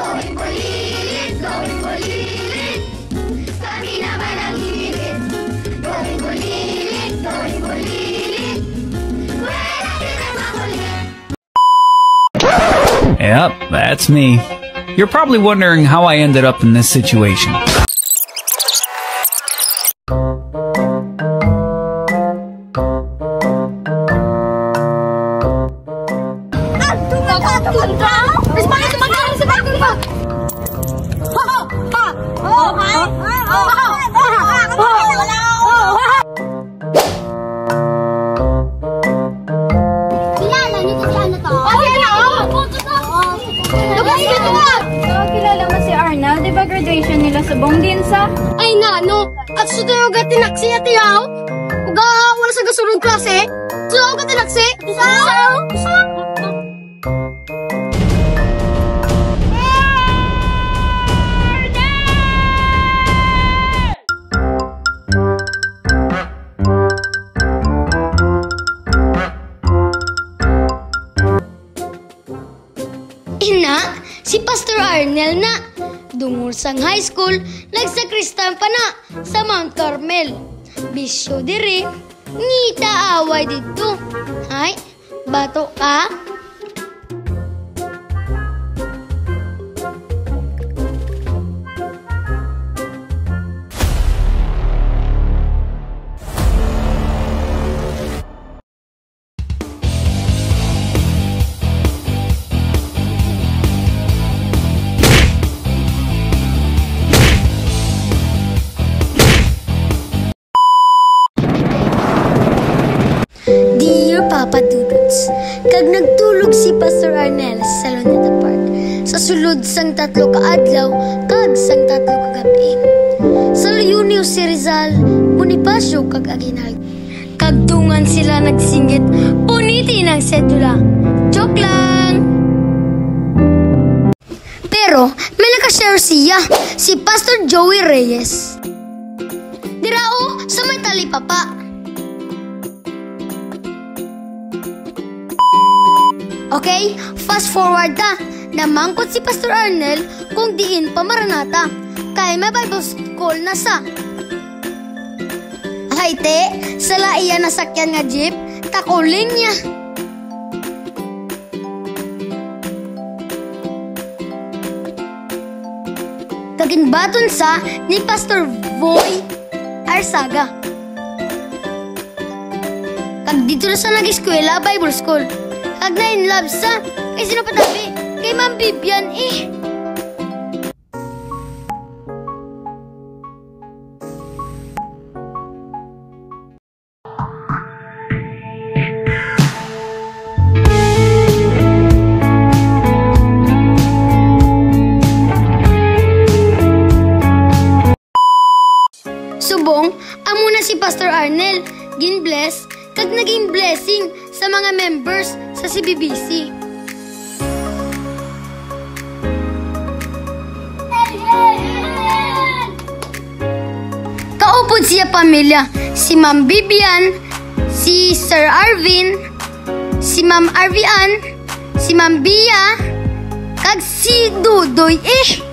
Gawin ko lilit, gawin ko lilit. Kami naman ang hilit. Gawin ko lilit, gawin ko lilit. Wala din ang makulit. Yep, that's me. You're probably wondering how I ended up in this situation. Diba graduation nila sa Bongdinsa? Ay nano, at sa tunog at tinaksi at iyaw? Uga, wala sa gasunod klase? Tunog at tinaksi? Ina, si Pastor Arnel na. Dungol sang high school, nagsakristan pa na sa Mount Carmel. Bisyo diri, ngita away dito. Hay, bato ka? Dear Papa Duduts, kag nagtulog si Pastor Arnel sa Luneta Park sa sulod sang 3 ka adlaw kag sang 3 ka gabi. Sa Leonio si Rizal, Bonifacio kag Aguinaldo. Kagtungan sila nagsingit, unitin ang sedula. Joke lang! Pero may nakashare siya, si Pastor Joey Reyes. Dirao sa may talipapa. Okay, fast forward ta. Namangkot si Pastor Arnel kung diin pa maranata. Kaya may Bible school na sa. Ay te, sala iya nasakyan nga jeep, takuling niya. Kaginbaton sa ni Pastor Voy Arsaga. Kag dito na sa nag-eskwela Bible school. Kag na in love sa, kay sino patabi? Kay Ma'am Bibian eh. Subong, amo na si Pastor Arnel, gin-bless, kag naging blessing sa mga members sa CBBC. Kaupod siya pamilya, si Ma'am Bibian, si Sir Arvin, si Ma'am Arvian, si Ma'am Bia, kag si Dudoy eh.